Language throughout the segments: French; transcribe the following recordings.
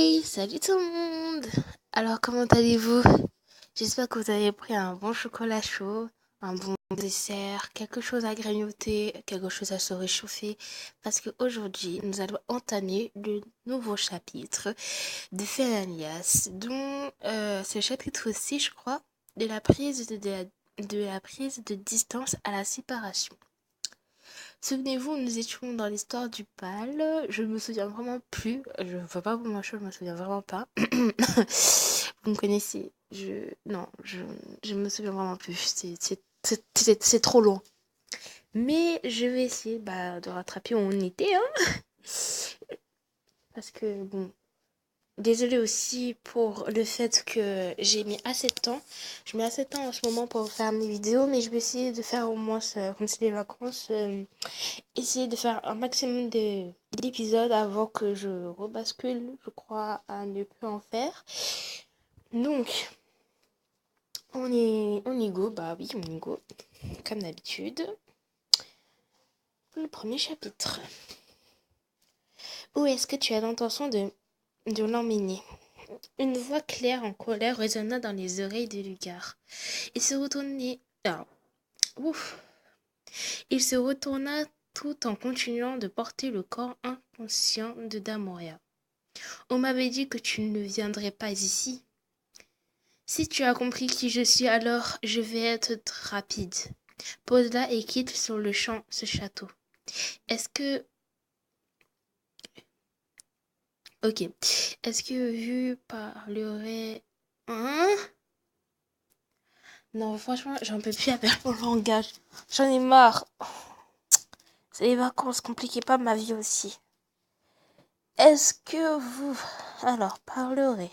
Hey, salut tout le monde! Alors, comment allez-vous? J'espère que vous avez pris un bon chocolat chaud, un bon dessert, quelque chose à grignoter, quelque chose à se réchauffer, parce qu'aujourd'hui, nous allons entamer le nouveau chapitre de Phineas, dont c'est le chapitre 6, je crois, de la prise de la prise de distance à la séparation. Souvenez-vous, nous étions dans l'histoire du bal. Je ne me souviens vraiment plus. Je ne veux pas vous mentir, je me souviens vraiment pas. Vous me connaissez. Non, je me souviens vraiment plus. C'est trop long. Mais je vais essayer de rattraper où on était, hein. Parce que, bon, désolée aussi pour le fait que j'ai mis assez de temps. Je mets assez de temps en ce moment pour faire mes vidéos, mais je vais essayer de faire au moins, comme c'est les vacances, essayer de faire un maximum d'épisodes avant que je rebascule, je crois, à ne plus en faire. Donc, on y go, bah oui, on y go, comme d'habitude. Le premier chapitre. Où est-ce que tu as l'intention de l'emmener? Une voix claire en colère résonna dans les oreilles de Lugar. Il se retournait. Ah, ouf. Il se retourna tout en continuant de porter le corps inconscient de Damoria. On m'avait dit que tu ne viendrais pas ici. Si tu as compris qui je suis, alors je vais être rapide. Pose-la et quitte sur le champ ce château. Est-ce que... Ok. Est-ce que vu parlerait... Hein? Non, franchement, j'en peux plus avec mon langage. J'en ai marre. C'est les vacances, compliquez pas ma vie aussi. Est-ce que vous... Alors, parlerez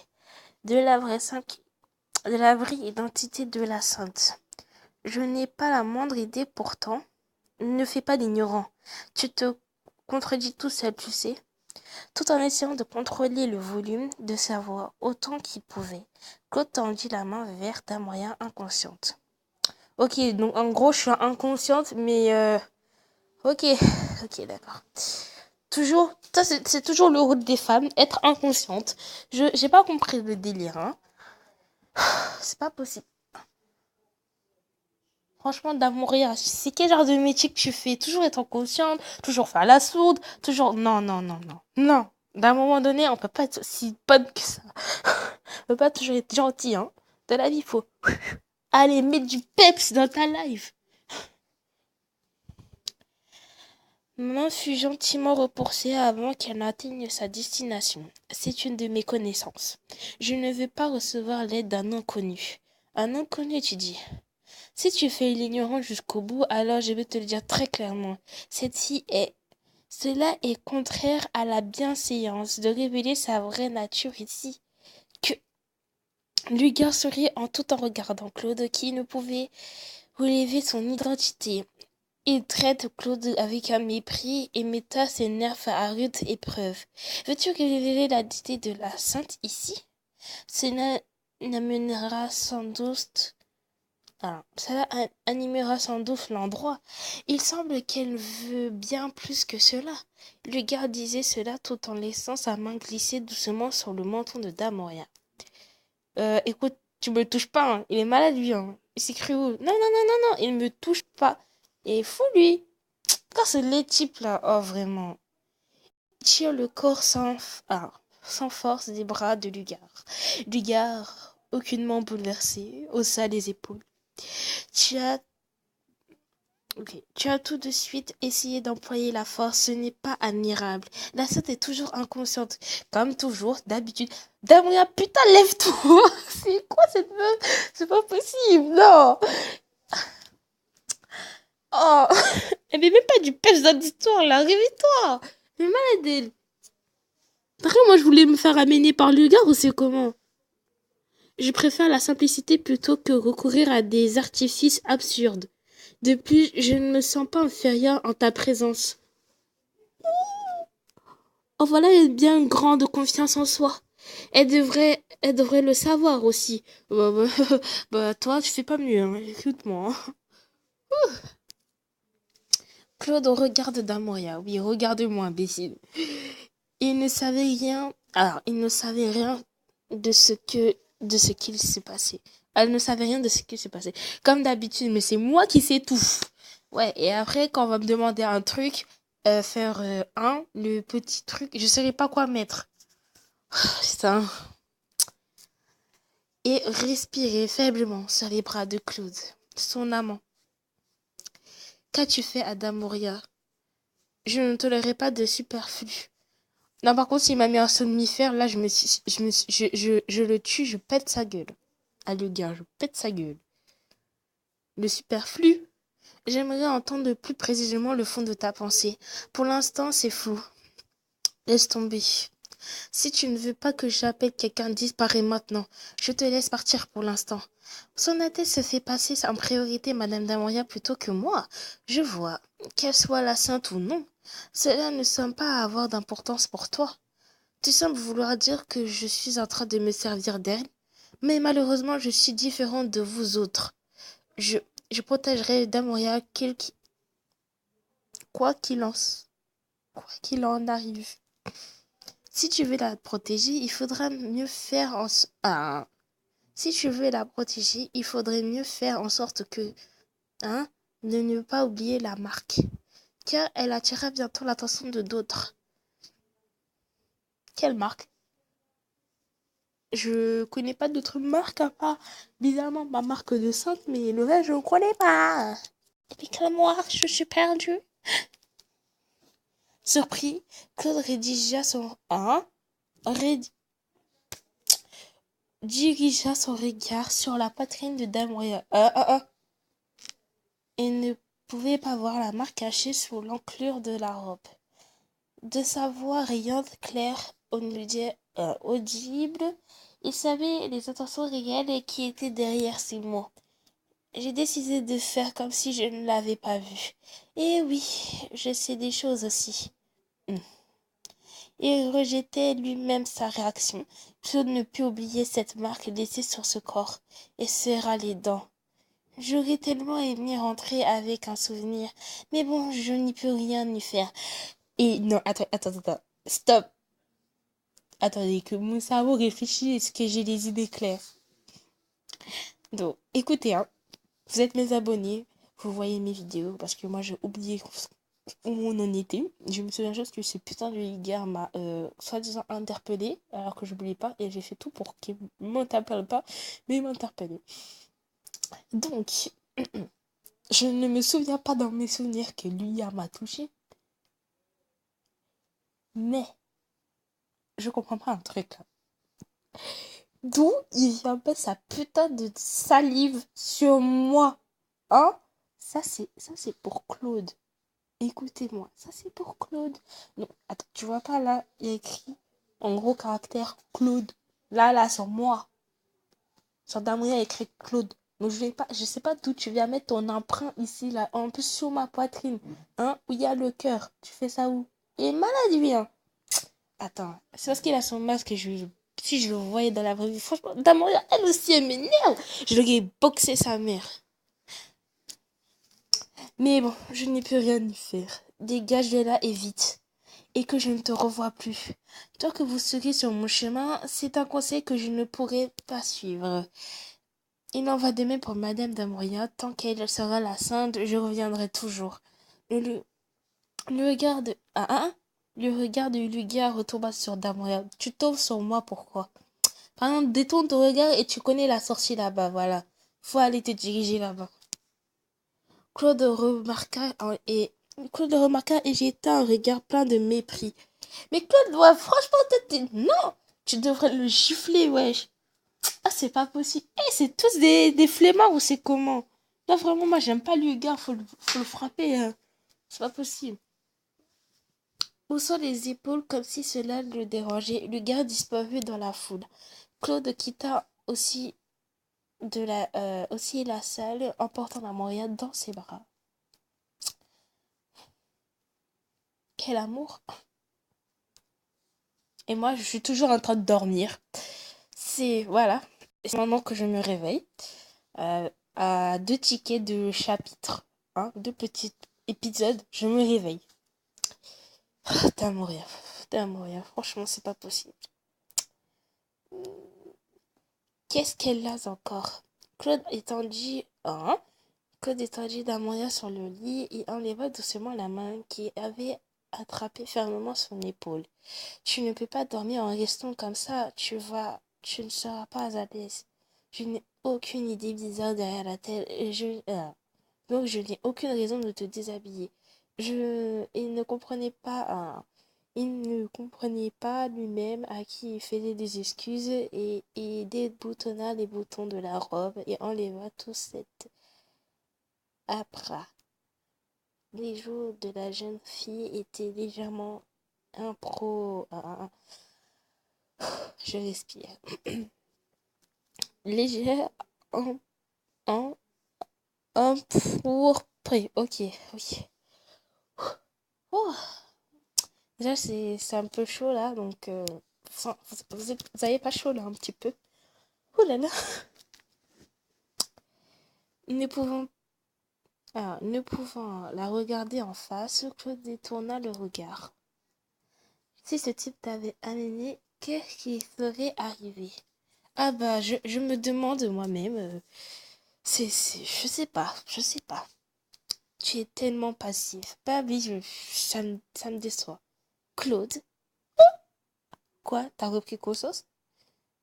de de la vraie identité de la sainte. Je n'ai pas la moindre idée pourtant. Ne fais pas l'ignorant. Tu te contredis tout seul, tu sais. Tout en essayant de contrôler le volume de sa voix autant qu'il pouvait. Claude tendit la main vers Damoria inconsciente. Ok, donc en gros, je suis inconsciente, mais... Ok, ok, d'accord. Toujours, ça c'est toujours le rôle des femmes, être inconsciente. J'ai pas compris le délire, hein. C'est pas possible. Franchement, Damoria, c'est quel genre de métier que tu fais? Toujours être inconsciente, toujours faire la sourde, toujours... Non, non, non, non, non. D'un moment donné, on peut pas être aussi bonne que ça. On peut pas toujours être gentil, hein. Dans la vie, il faut aller mettre du peps dans ta life. Maman fut gentiment repoussée avant qu'elle n'atteigne sa destination. C'est une de mes connaissances. Je ne veux pas recevoir l'aide d'un inconnu. Un inconnu, tu dis? Si tu fais l'ignorant jusqu'au bout, alors je vais te le dire très clairement. Cela est contraire à la bienséance de révéler sa vraie nature ici. Que Lugar sourit en tout en regardant Claude, qui ne pouvait relever son identité. Il traite Claude avec un mépris et metta ses nerfs à rude épreuve. Veux-tu révéler l'identité de la sainte ici? Cela n'amènera sans doute... Cela animera sans doute l'endroit. Il semble qu'elle veut bien plus que cela. Le gars disait cela tout en laissant sa main glisser doucement sur le menton de Damoria. Écoute, tu me touches pas, hein. Il est malade, lui, hein. Il s'est cru où? Non, non, non, non, non, il me touche pas. Il est fou, lui. Quand c'est les types, là, oh, vraiment. Il tire le corps sans force des bras de Lugar. Lugar, aucunement bouleversé, haussa les épaules. Tu as tout de suite essayé d'employer la force, ce n'est pas admirable. La sainte est toujours inconsciente, comme toujours, d'habitude. Damoria, putain, lève-toi! C'est quoi cette meuf? C'est pas possible, non! Oh! Elle met même pas du peps dans l'histoire, là, réveille-toi! Mais malade, elle. Après, moi, je voulais me faire amener par le gars, ou c'est comment? Je préfère la simplicité plutôt que recourir à des artifices absurdes. De plus, je ne me sens pas inférieure en ta présence. Oh voilà une bien grande confiance en soi. Elle devrait le savoir aussi. Toi, tu fais pas mieux, hein. Écoute-moi, hein. Claude regarde Damoria. Oui, regarde-moi, imbécile. Il ne savait rien Alors, il ne savait rien de ce qu'il s'est passé. Elle ne savait rien de ce qui s'est passé. Comme d'habitude, mais c'est moi qui sais tout. Ouais, et après, quand on va me demander un truc, faire le petit truc, je ne saurais pas quoi mettre. Putain. Et respirer faiblement sur les bras de Claude, son amant. Qu'as-tu fait à Damoria? Je ne tolérerai pas de superflu. Non, par contre, s'il m'a mis un somnifère, là, je le tue, je pète sa gueule. Ah, le gars, je pète sa gueule. Le superflu? J'aimerais entendre plus précisément le fond de ta pensée. Pour l'instant, c'est flou. Laisse tomber. Si tu ne veux pas que j'appelle quelqu'un, disparaît maintenant. Je te laisse partir pour l'instant. Son Altesse se fait passer en priorité Madame Damoria plutôt que moi. Je vois. Qu'elle soit la sainte ou non, cela ne semble pas avoir d'importance pour toi. Tu sembles vouloir dire que je suis en train de me servir d'elle, mais malheureusement je suis différente de vous autres. Je, je protégerai Damoria quoi qu'il en arrive. Si tu veux la protéger, il faudra mieux faire si tu veux la protéger, il faudrait mieux faire en sorte que, de ne pas oublier la marque, car elle attirera bientôt l'attention de d'autres. Quelle marque? Je connais pas d'autres marques à part, bizarrement, ma marque de sainte, mais le reste, je ne connais pas. Explique-moi, je suis perdue. Surpris, Claude dirigea son regard sur la poitrine de Damoria. Et ne pouvait pas voir la marque cachée sous l'enclume de la robe. De sa voix riante, claire, audible, il savait les intentions réelles qui étaient derrière ces mots. J'ai décidé de faire comme si je ne l'avais pas vu. Et oui, je sais des choses aussi. Il rejetait lui-même sa réaction. Claude ne put oublier cette marque laissée sur ce corps, et serra les dents. J'aurais tellement aimé rentrer avec un souvenir, mais bon, je n'y peux rien y faire. Et non, attends, stop. Attendez, que mon cerveau réfléchit, est-ce que j'ai les idées claires? Donc, écoutez, vous êtes mes abonnés, vous voyez mes vidéos, parce que moi j'ai oublié où on en était. Je me souviens juste que ce putain de gars m'a soi-disant interpellé, alors que j'oubliais pas, et j'ai fait tout pour qu'il m'interpelle pas, mais il m'a interpellé. Donc, je ne me souviens pas dans mes souvenirs que lui m'a touché, mais je comprends pas un truc là. D'où il vient pas sa putain de salive sur moi, hein? Ça c'est pour Claude. Écoutez-moi, ça c'est pour Claude. Non, attends, tu vois pas là, il y a écrit en gros caractère Claude. Là, sur moi. Sur Damoria, il y a écrit Claude. Donc je sais pas d'où tu viens mettre ton emprunt ici, là, en plus sur ma poitrine, hein, où il y a le cœur. Tu fais ça où? Il est malade, lui, hein. Attends, c'est parce qu'il a son masque que si je le voyais dans la vraie vie, franchement, Damoria, elle aussi, elle m'énerve. Je l'aurais boxé sa mère. Mais bon, je n'y peux rien y faire. Dégage de là et vite. Et que je ne te revoie plus. Tant que vous serez sur mon chemin, c'est un conseil que je ne pourrai pas suivre. Il en va de même pour Madame Damoria. Tant qu'elle sera la sainte, je reviendrai toujours. Le regard de... Le regard de Lugia retomba sur Damoria. Tu tombes sur moi, pourquoi? Par exemple, détourne ton regard et tu connais la sortie là-bas, voilà. Faut aller te diriger là-bas. Claude remarqua et jeta un regard plein de mépris. Mais Claude, ouais, franchement, non, tu devrais le gifler, wesh. Ah, c'est pas possible. Eh, c'est tous des flemmards ou c'est comment? Là, vraiment, moi, j'aime pas le gars, faut le frapper. C'est pas possible. Haussant les épaules comme si cela le dérangeait, le gars disparut dans la foule. Claude quitta aussi la salle, emportant la Moria dans ses bras. Quel amour! Et moi, je suis toujours en train de dormir. Voilà. C'est maintenant que je me réveille. À 2 tickets de chapitre, 2 petits épisodes, je me réveille. T'as à mourir. Franchement, c'est pas possible. Qu'est-ce qu'elle a encore? Claude étendit, hein? Claude étendit Damoya sur le lit et enleva doucement la main qui avait attrapé fermement son épaule. Tu ne peux pas dormir en restant comme ça, tu ne seras pas à l'aise. Je n'ai aucune idée bizarre derrière la tête et donc je n'ai aucune raison de te déshabiller. Il ne comprenait pas, il ne comprenait pas lui-même à qui il faisait des excuses et déboutonna les boutons de la robe et enleva tout cet apparat. Les joues de la jeune fille étaient légèrement impro... Je respire. Légère en, en, empourprée. Ok, ok. Oh, déjà, c'est un peu chaud là, donc... enfin, vous avez pas chaud là un petit peu? Oh là là. Ne pouvant, ne pouvant la regarder en face, Claude détourna le regard. Si ce type t'avait amené, qu'est-ce qui serait arrivé? Ah bah, je me demande moi-même. Je sais pas, je sais pas. Tu es tellement passif. Bah oui, ça me déçoit. Claude, quoi, t'as repris conscience?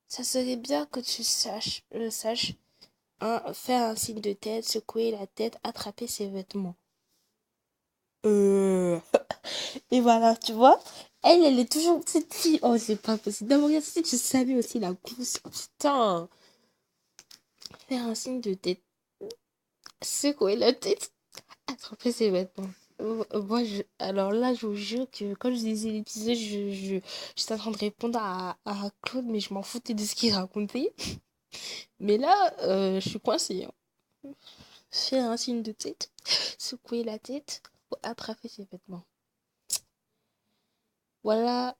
Ça serait bien que tu saches, hein, faire un signe de tête, secouer la tête, attraper ses vêtements. Euh... Et voilà, tu vois, elle est toujours petite fille. Oh, c'est pas possible. D'abord, si tu savais aussi la conscience. Putain, faire un signe de tête, secouer la tête, attraper ses vêtements. Moi, alors là, je vous jure que quand je disais l'épisode, j'étais en train de répondre à Claude, mais je m'en foutais de ce qu'il racontait. Mais là, je suis coincée, hein. Faire un signe de tête, secouer la tête ou attraper ses vêtements. Voilà,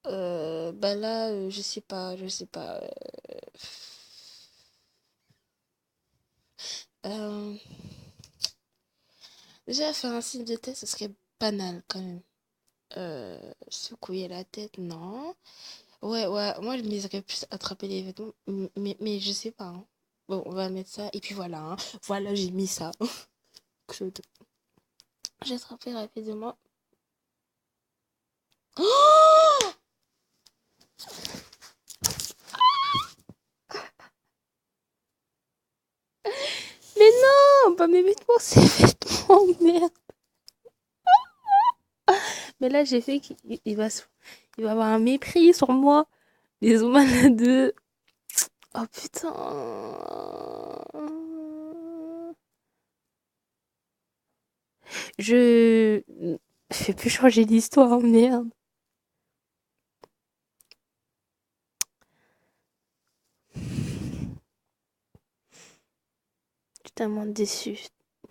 bah là, je sais pas, je sais pas. Euh, déjà, faire un signe de tête, ce serait banal quand même. Secouer la tête, non. Ouais, ouais, moi je miserais plus attraper les vêtements, mais je sais pas, hein. Bon, on va mettre ça, et puis voilà, hein. Voilà, j'ai mis ça. Claude. J'ai attrapé rapidement. Oh, mais non, pas mes vêtements, c'est vêtements, merde. Mais là, j'ai fait il va avoir un mépris sur moi. Les malades. Oh putain. Je fais plus changer d'histoire, merde. Je suis tellement déçue.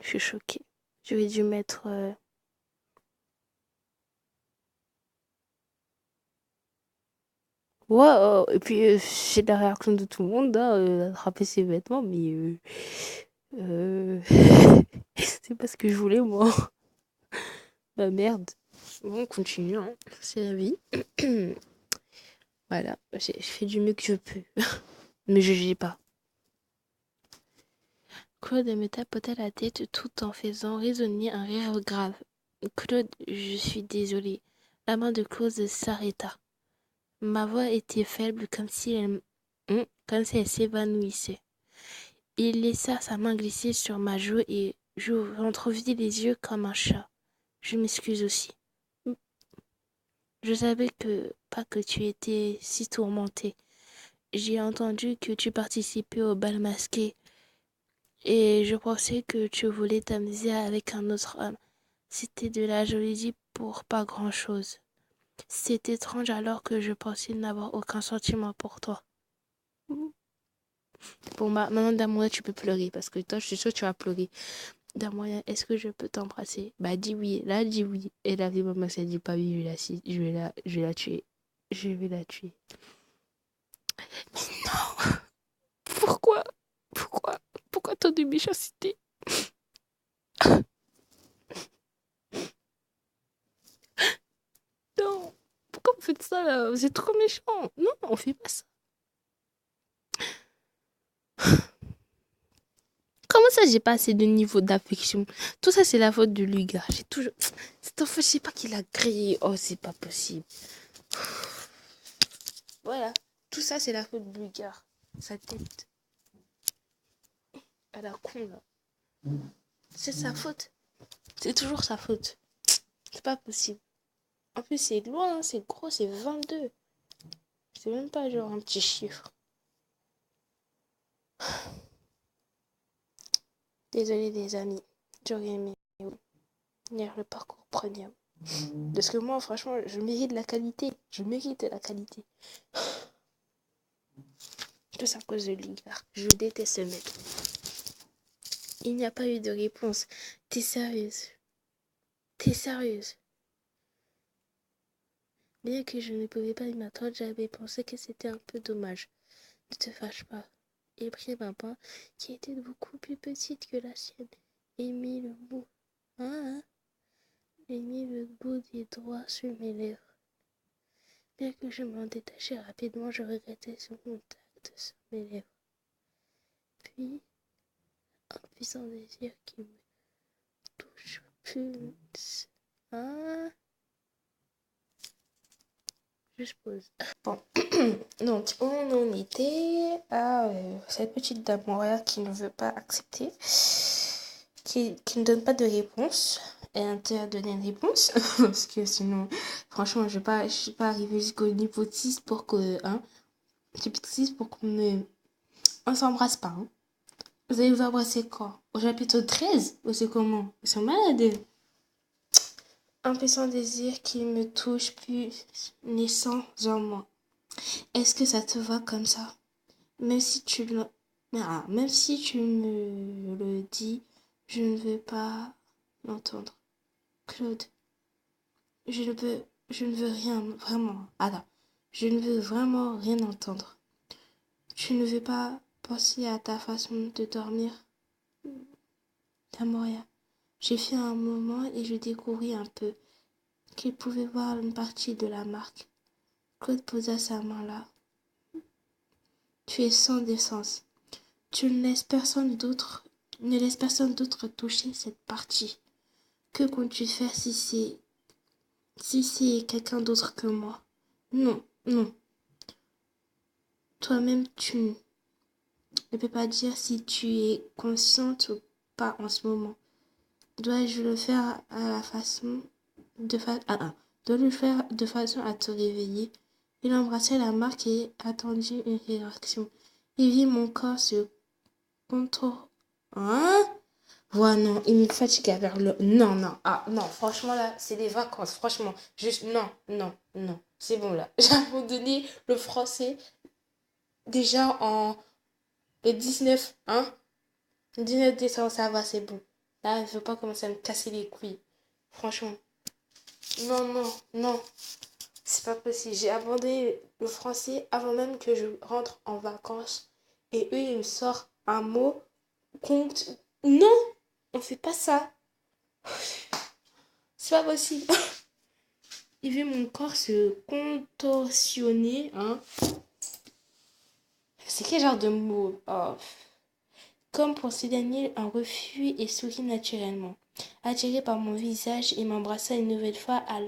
Je suis choquée. J'aurais dû mettre. Ouais, et puis j'ai la réaction de tout le monde, hein, attraper ses vêtements, mais euh, c'est pas ce que je voulais, moi. Bah merde. Bon, on continue, hein. C'est la vie. Voilà, j'ai fait du mieux que je peux. Mais je juge pas. Claude me tapota la tête tout en faisant résonner un rire grave. Claude, je suis désolée. La main de Claude s'arrêta. Ma voix était faible comme si elle s'évanouissait. Il laissa sa main glisser sur ma joue et j'entr'ouvris les yeux comme un chat. Je m'excuse aussi. Je savais pas que tu étais si tourmentée. J'ai entendu que tu participais au bal masqué et je pensais que tu voulais t'amuser avec un autre homme. C'était de la jalousie pour pas grand-chose. C'est étrange alors que je pensais n'avoir aucun sentiment pour toi. Bon, bah, maintenant, Damoya, tu peux pleurer parce que toi, je suis sûre que tu vas pleurer. Damoya, est-ce que je peux t'embrasser? Bah, dis oui. Là, dis oui. Et la vie, maman, ça dit pas oui, je vais la tuer. Je vais la tuer. Non! Pourquoi? Pourquoi? Pourquoi tant de méchanceté? Non! Pourquoi vous faites ça là? Vous êtes trop méchant! Non, on fait pas ça. Comment ça, j'ai pas assez de niveau d'affection? Tout ça, c'est la faute de lui, gars. J'ai toujours... Cet enfant, je sais pas qui l'a créé. Oh, c'est pas possible. Voilà. Tout ça, c'est la faute de lui, gars. Sa tête. À la con, là. C'est sa faute. C'est toujours sa faute. C'est pas possible. En plus, c'est loin, hein, c'est gros, c'est 22. C'est même pas genre un petit chiffre. Désolé les amis, j'aurais aimé lire le parcours premium. Parce que moi, franchement, je mérite la qualité. Je mérite la qualité. Tout ça à cause de l'Igard. Je déteste ce mec. Il n'y a pas eu de réponse. T'es sérieuse? T'es sérieuse? Bien que je ne pouvais pas y m'attendre, j'avais pensé que c'était un peu dommage. Ne te fâche pas. Il prit ma main, qui était beaucoup plus petite que la sienne, et mit le bout. Hein? Et mit le bout des doigts sur mes lèvres. Bien que je m'en détachais rapidement, je regrettais son contact sur mes lèvres. Puis, un puissant désir qui me touche plus. Hein? Je pose. Bon, donc on en était à cette petite dame Montréal qui ne veut pas accepter, qui ne donne pas de réponse. Elle a intérêt à donner une réponse, parce que sinon, franchement, je ne suis pas arrivée jusqu'au niveau 6 pour que, hein, chapitre 6 pour qu'on ne, on s'embrasse pas, hein. Vous allez vous embrasser quand? Au chapitre 13? Ou c'est comment? Ils sont malades. Un puissant désir qui me touche plus naissant en moi. Est-ce que ça te va comme ça? Même si tu le... même si tu me le dis, je ne veux pas l'entendre. Claude, je ne veux rien, vraiment. Attends, je ne veux vraiment rien entendre. Tu ne veux pas penser à ta façon de dormir? Tamoria. J'ai fait un moment et je découvris un peu qu'il pouvait voir une partie de la marque. Claude posa sa main là. Tu es sans décence. Tu ne laisses personne d'autre toucher cette partie. Que comptes-tu faire si c'est quelqu'un d'autre que moi? Non, non. Toi-même, tu ne peux pas dire si tu es consciente ou pas en ce moment. Dois-je le faire à la façon Dois-je le faire de façon à te réveiller? Il embrassait la marque et attendit une réaction. Il vit mon corps se contourner. Hein? Ouais, non, il me fatigue vers le... Non, non, non, franchement, là, c'est les vacances, franchement. Juste, non, non, non, c'est bon, là. J'ai abandonné le français déjà le 19, hein? Le 19 décembre, ça va, c'est bon. Là, il ne faut pas commencer à me casser les couilles. Franchement. Non, non, non, c'est pas possible. J'ai abandonné le français avant même que je rentre en vacances. Et eux, ils me sortent un mot compte. Non, on fait pas ça. C'est pas possible. Il vit mon corps se contorsionner, hein. C'est quel genre de mot? Oh. Comme pour s'éloigner, un refus et sourit naturellement. Attiré par mon visage, il m'embrassa une nouvelle fois à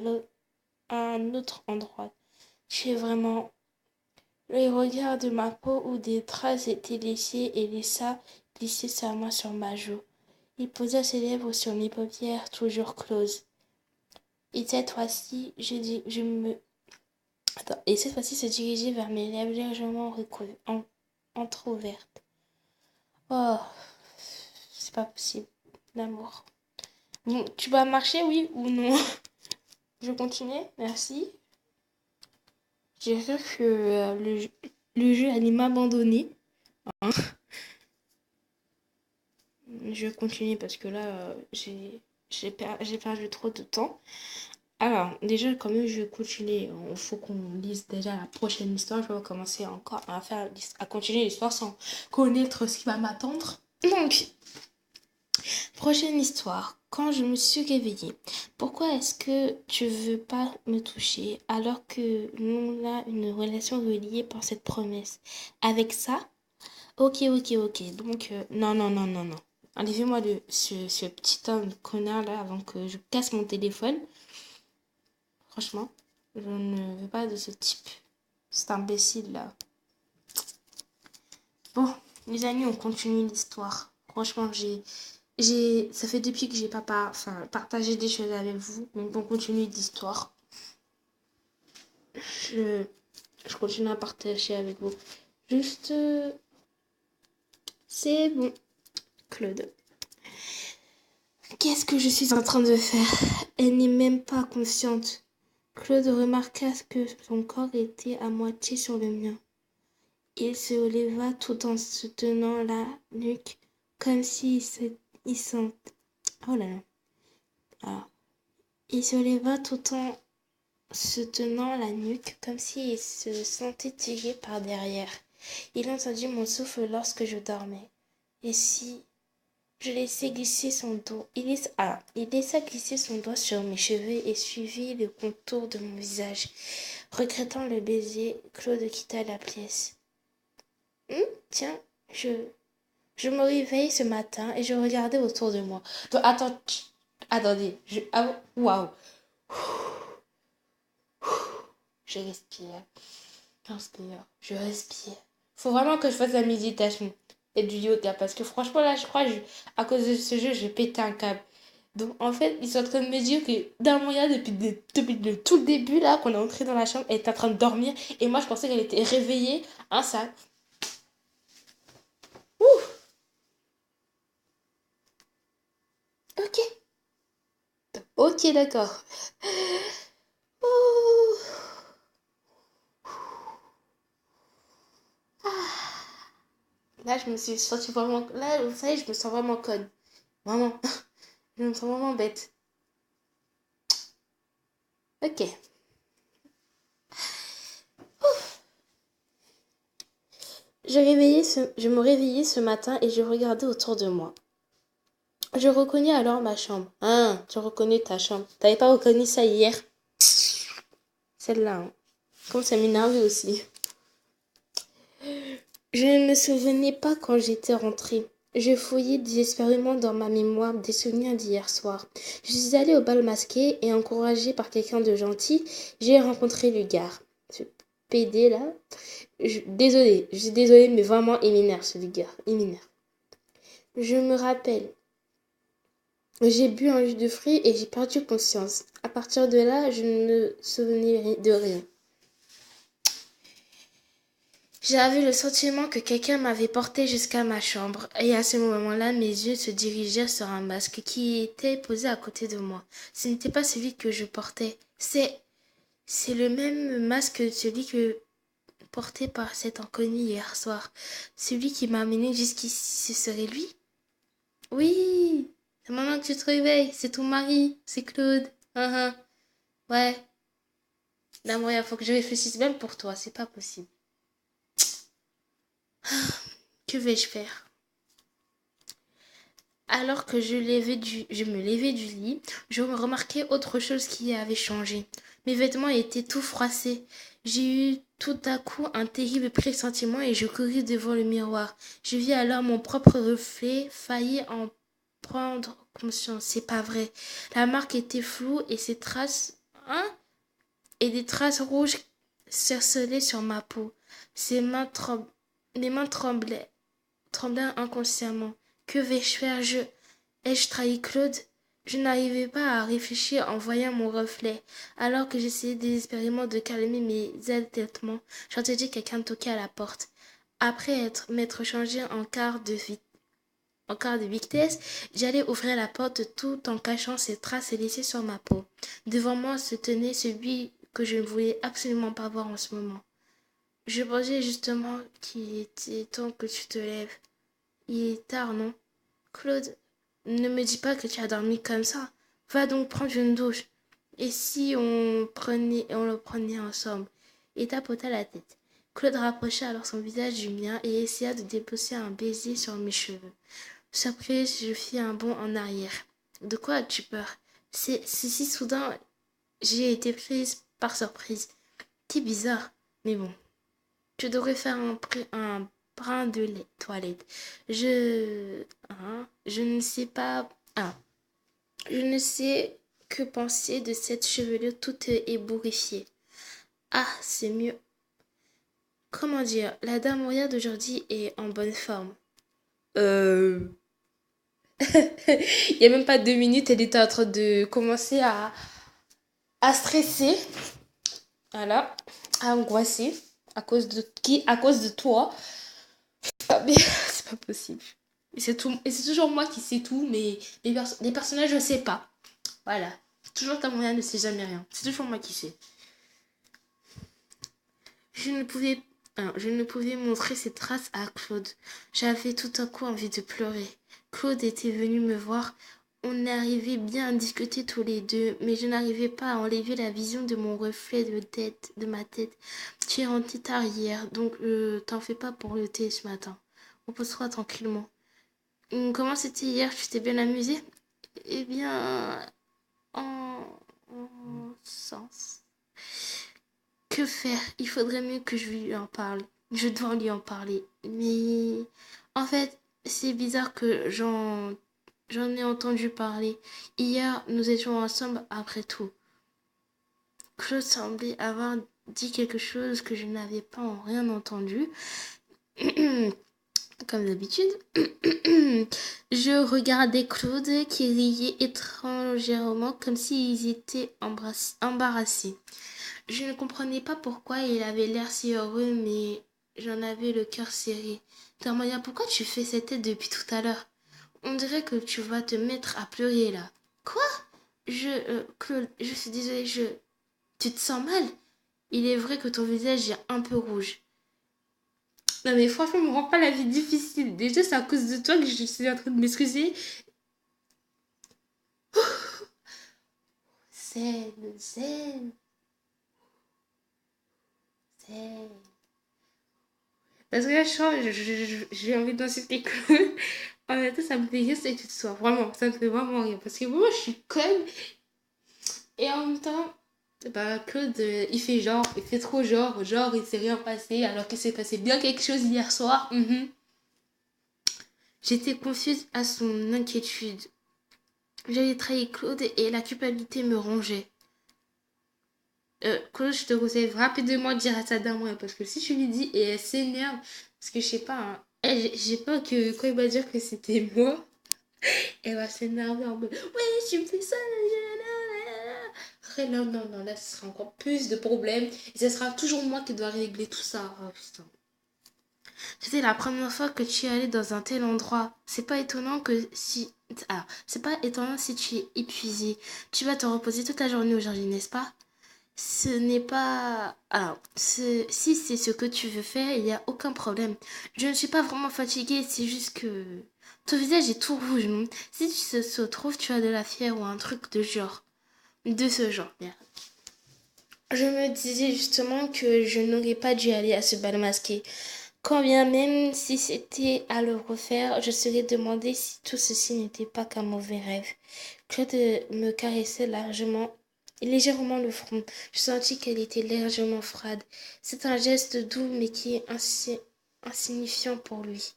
un autre endroit. J'ai vraiment... Le regard de ma peau où des traces étaient laissées et laissa glisser sa main sur ma joue. Il posa ses lèvres sur mes paupières toujours closes. Et cette fois-ci, Et cette fois-ci, se dirigeait vers mes lèvres légèrement entrouvertes. Oh, c'est pas possible, l'amour. Bon, tu vas marcher, oui ou non? Je continue, merci. J'ai cru que le jeu allait m'abandonner. Hein. Je continue parce que là, j'ai perdu trop de temps. Alors, déjà, quand même, je vais continuer. Il faut qu'on lise déjà la prochaine histoire. Je vais commencer encore à continuer l'histoire sans connaître ce qui va m'attendre. Donc, prochaine histoire. Quand je me suis réveillée, pourquoi est-ce que tu veux pas me toucher alors que nous avons une relation reliée par cette promesse? Avec ça? Ok. Donc, non. Enlevez-moi ce petit homme connard là avant que je casse mon téléphone. Franchement, je ne veux pas de ce type. Cet imbécile là. Bon, les amis, on continue l'histoire. Franchement, ça fait depuis que j'ai pas partagé des choses avec vous. Donc on continue l'histoire. Je, je continue à partager avec vous. Juste, c'est bon. Claude. Qu'est-ce que je suis en train de faire? Elle n'est même pas consciente. Claude remarqua que son corps était à moitié sur le mien. Il se releva tout en se tenant la nuque, comme s'il s'en... Oh là là. Alors, il se leva tout en se tenant la nuque, comme s'il se sentait tiré par derrière. Il entendit mon souffle lorsque je dormais. Et si je laissais glisser son dos, il laissa glisser son doigt sur mes cheveux et suivit le contour de mon visage. Regrettant le baiser, Claude quitta la pièce. Tiens, je me réveille ce matin et je regardais autour de moi. Donc, attendez, waouh. Je respire. Je respire. Faut vraiment que je fasse la méditation et du yoga parce que franchement là, je crois que à cause de ce jeu, j'ai pété un câble. Donc en fait, ils sont en train de me dire que d'un moyen depuis tout le début là, qu'on est entré dans la chambre, elle est en train de dormir et moi je pensais qu'elle était réveillée. Hein, ça. Ouh. Ok. Ok, d'accord. Ouh. Là, je me suis sentie vraiment... Là, vous savez, je me sens vraiment conne. Vraiment. Je me sens vraiment bête. Ok. Je me réveillais ce matin et je regardais autour de moi. Je reconnais alors ma chambre. Ah, tu reconnais ta chambre. T'avais pas reconnu ça hier? Celle-là, hein. Comme ça m'énervait aussi. Je ne me souvenais pas quand j'étais rentrée. Je fouillais désespérément dans ma mémoire des souvenirs d'hier soir. Je suis allée au bal masqué et encouragée par quelqu'un de gentil, j'ai rencontré Lugar. Ce PD là. Désolée, je suis désolée, mais vraiment il m'énerve ce Lugar. Il m'énerve. Je me rappelle. J'ai bu un jus de fruits et j'ai perdu conscience. À partir de là, je ne me souvenais de rien. J'avais le sentiment que quelqu'un m'avait porté jusqu'à ma chambre, et à ce moment-là, mes yeux se dirigèrent sur un masque qui était posé à côté de moi. Ce n'était pas celui que je portais. C'est le même masque que celui que porté par cet inconnu hier soir. Celui qui m'a amené jusqu'ici, ce serait lui? Oui! C'est maintenant que tu te réveilles, c'est ton mari, c'est Claude. Ouais. Là, moi, il faut que je réfléchisse même pour toi, c'est pas possible. Que vais-je faire? Alors que je me levais du lit, je remarquais autre chose qui avait changé. Mes vêtements étaient tout froissés. J'ai eu tout à coup un terrible pressentiment et je courus devant le miroir. Je vis alors mon propre reflet, failli en prendre conscience. C'est pas vrai. La marque était floue et ses traces, et des traces rouges cercelaient sur ma peau. Mes mains tremblaient inconsciemment. Que vais-je faire? Ai-je trahi Claude? Je n'arrivais pas à réfléchir en voyant mon reflet. Alors que j'essayais désespérément de calmer mes halètements, j'entendis quelqu'un toquer à la porte. Après m'être changé en quart de vitesse, j'allais ouvrir la porte tout en cachant ces traces laissées sur ma peau. Devant moi se tenait celui que je ne voulais absolument pas voir en ce moment. Je pensais justement qu'il était temps que tu te lèves. Il est tard, non? Claude, ne me dis pas que tu as dormi comme ça. Va donc prendre une douche. Et si on le prenait ensemble? Il tapota la tête. Claude rapprocha alors son visage du mien et essaya de déposer un baiser sur mes cheveux. Surprise, je fis un bond en arrière. De quoi as-tu peur? C'est si soudain, j'ai été prise par surprise. C'est bizarre, mais bon. Tu devrais faire un brin de toilette. Je ne sais pas... Ah, je ne sais que penser de cette chevelure toute ébouriffée. Ah, c'est mieux. Comment dire, la dame royale d'aujourd'hui est en bonne forme. Euh... Il n'y a même pas 2 minutes, elle était en train de commencer à stresser, voilà, à angoisser, à cause de qui? À cause de toi. Ah, mais c'est pas possible. Et c'est toujours moi qui sais tout, mais les personnages, je sais pas. Voilà. Toujours ta moyenne ne sait jamais rien. C'est toujours moi qui sais. Je ne pouvais, je ne pouvais montrer ces traces à Claude. J'avais tout à coup envie de pleurer. Claude était venu me voir. On arrivait bien à discuter tous les deux, mais je n'arrivais pas à enlever la vision de mon reflet de ma tête. Tu es rentré tard hier, donc t'en fais pas pour le thé ce matin. Repose-toi tranquillement. Comment c'était hier? Tu t'es bien amusé? Eh bien, en sens. Que faire? Il faudrait mieux que je lui en parle. Je dois lui en parler. Mais en fait, c'est bizarre que j'en ai entendu parler. Hier, nous étions ensemble après tout. Claude semblait avoir dit quelque chose que je n'avais pas en rien entendu. Comme d'habitude. Je regardais Claude qui riait étrangement comme s'ils étaient embarrassés. Je ne comprenais pas pourquoi il avait l'air si heureux, mais j'en avais le cœur serré. Darmania, pourquoi tu fais cette tête depuis tout à l'heure? On dirait que tu vas te mettre à pleurer là. Quoi? Claude, je suis désolée, Tu te sens mal? Il est vrai que ton visage est un peu rouge. Non mais franchement, me rend pas la vie difficile. Déjà, c'est à cause de toi que je suis en train de m'excuser. Zen. Parce que là, je sens, j'ai envie d'insulter Claude. En même temps, ça me fait rire c'est que tu te sois. Vraiment, ça me fait vraiment rire. Parce que moi, je suis conne. Et en même temps, bah, Claude, il fait trop genre, il s'est rien passé, alors qu'il s'est passé bien quelque chose hier soir. J'étais confuse à son inquiétude. J'avais trahi Claude et la culpabilité me rongeait. Claude, je te conseille rapidement de dire à sa dame, ouais, parce que si je lui dis et elle s'énerve, parce que je sais pas, hein, j'ai peur que quand il va dire que c'était moi, elle va s'énerver en mode, ouais, tu me fais ça, après, non, là, ce sera encore plus de problèmes, et ce sera toujours moi qui dois régler tout ça. Oh putain. C'était la première fois que tu es allé dans un tel endroit. C'est pas étonnant que si. Alors, c'est pas étonnant si tu es épuisé. Tu vas te reposer toute la journée aujourd'hui, n'est-ce pas? Ce n'est pas... Alors, si c'est ce que tu veux faire, il n'y a aucun problème. Je ne suis pas vraiment fatiguée, c'est juste que... Ton visage est tout rouge, non? Si tu se trouves, tu as de la fièvre ou un truc de genre. De ce genre, bien. Je me disais justement que je n'aurais pas dû aller à ce bal masqué. Quand bien même si c'était à le refaire, je serais demandé si tout ceci n'était pas qu'un mauvais rêve. Claude me caressait légèrement le front. Je sentis qu'elle était légèrement froide. C'est un geste doux mais qui est insignifiant pour lui.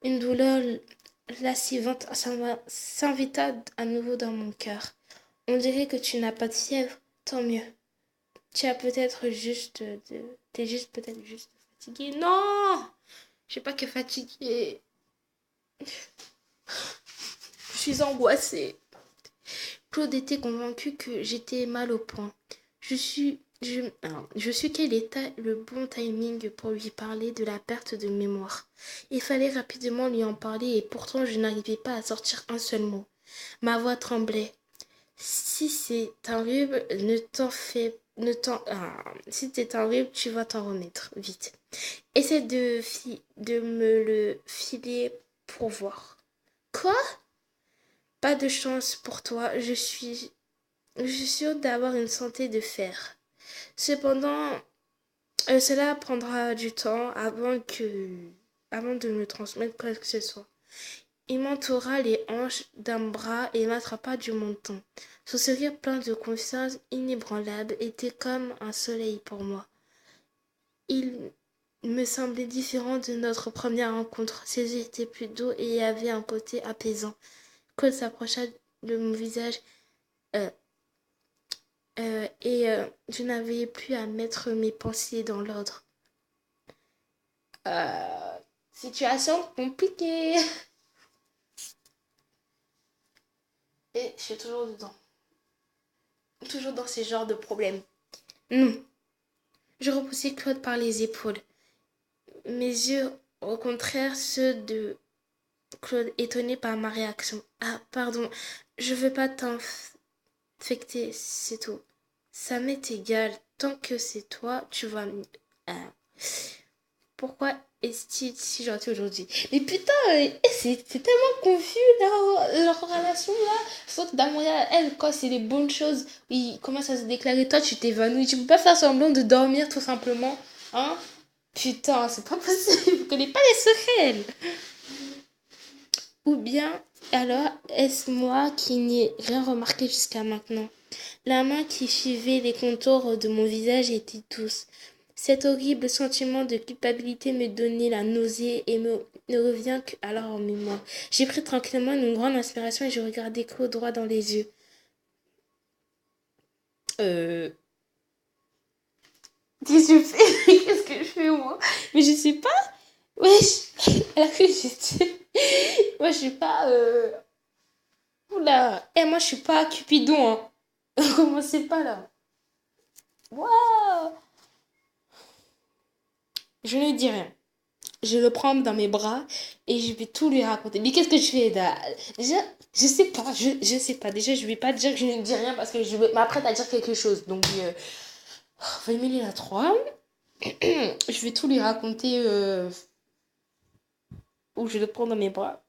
Une douleur lascivante s'invita à nouveau dans mon cœur. On dirait que tu n'as pas de fièvre, tant mieux. Tu as peut-être T'es juste peut-être juste fatiguée. Non! Je suis pas que fatiguée. Je suis angoissée. Claude était convaincu que j'étais mal au point. Je suis quel était le bon timing pour lui parler de la perte de mémoire. Il fallait rapidement lui en parler et pourtant je n'arrivais pas à sortir un seul mot. Ma voix tremblait. Si c'est un rhume, si c'est un rhume, tu vas t'en remettre, vite. Essaie de me le filer pour voir. Quoi? Pas de chance pour toi, je suis sûre d'avoir une santé de fer. Cependant, cela prendra du temps avant de me transmettre quoi que ce soit. Il m'entoura les hanches d'un bras et m'attrapa du menton. Son sourire plein de confiance inébranlable était comme un soleil pour moi. Il me semblait différent de notre première rencontre. Ses yeux étaient plus doux et avaient un côté apaisant. Claude s'approcha de mon visage euh, et je n'avais plus à mettre mes pensées dans l'ordre. Situation compliquée. Et je suis toujours dedans. Toujours dans ce genre de problème. Non. Je repoussai Claude par les épaules. Mes yeux, au contraire, ceux de Claude, étonné par ma réaction. Ah, pardon, je veux pas t'infecter, c'est tout. Ça m'est égal. Tant que c'est toi, tu vas... Ah. Pourquoi est-il si gentil aujourd'hui? Mais putain, c'est tellement confus leur relation là. Sauf que Damoya, elle, quand c'est les bonnes choses, il commence à se déclarer. Toi, tu t'évanouis. Tu peux pas faire semblant de dormir tout simplement. Hein? Putain, c'est pas possible. Je connais pas les secrets, elle. Ou bien, alors, est-ce moi qui n'ai rien remarqué jusqu'à maintenant? La main qui suivait les contours de mon visage était douce. Cet horrible sentiment de culpabilité me donnait la nausée et ne revient qu'alors en mémoire. J'ai pris tranquillement une grande inspiration et je regardais Claude droit dans les yeux. Qu'est-ce que je fais? Qu'est-ce que je fais, moi? Mais je sais pas. Wesh. Alors que j'étais... Moi, je suis pas... Oula. Moi, je suis pas Cupidon, hein. Commencez pas, là. Waouh. Je ne dis rien. Je le prends dans mes bras et je vais tout lui raconter. Mais qu'est-ce que je fais là? Déjà, je sais pas, je sais pas. Déjà, je vais pas dire que je ne dis rien parce que je m'apprête à dire quelque chose. Donc, 20 000 à 3. Je vais tout lui raconter où je le prends dans mes bras.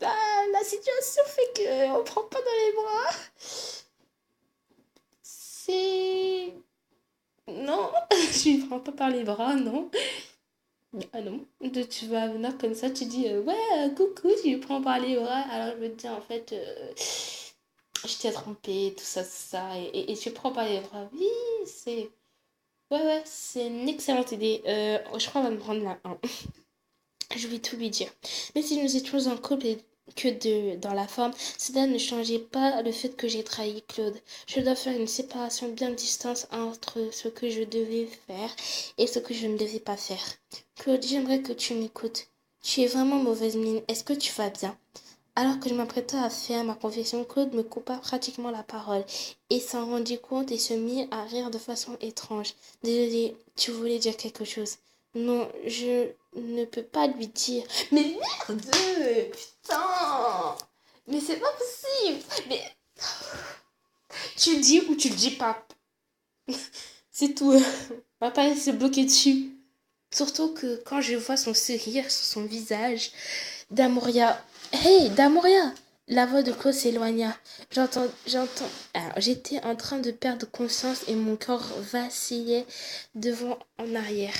Ah, la situation fait qu'on prend pas dans les bras. C'est... Non, je ne prends pas par les bras, non. Ah non, tu vas venir comme ça, tu dis ouais, coucou, tu me prends par les bras. Alors je me dis en fait, je t'ai trompé, tout ça, tout ça. Et tu prends par les bras. Oui, c'est. Ouais, ouais, c'est une excellente idée. Je crois qu'on va me prendre la 1. Je vais tout lui dire. Mais si nous étions en couple et dans la forme, cela ne changeait pas le fait que j'ai trahi Claude. Je dois faire une séparation bien distante entre ce que je devais faire et ce que je ne devais pas faire. Claude, j'aimerais que tu m'écoutes. Tu es vraiment mauvaise mine. Est-ce que tu vas bien? Alors que je m'apprêtais à faire ma confession, Claude me coupa pratiquement la parole et s'en rendit compte et se mit à rire de façon étrange. Désolé, tu voulais dire quelque chose. Non, je ne peux pas lui dire. Mais merde! Putain! Mais c'est pas possible! Mais tu le dis ou tu le dis pas? C'est tout. On va pas se bloquer dessus. Surtout que quand je vois son sourire sur son visage, Damoria. Hey, Damoria! La voix de Claude s'éloigna. J'entends. Alors, j'étais en train de perdre conscience et mon corps vacillait devant en arrière.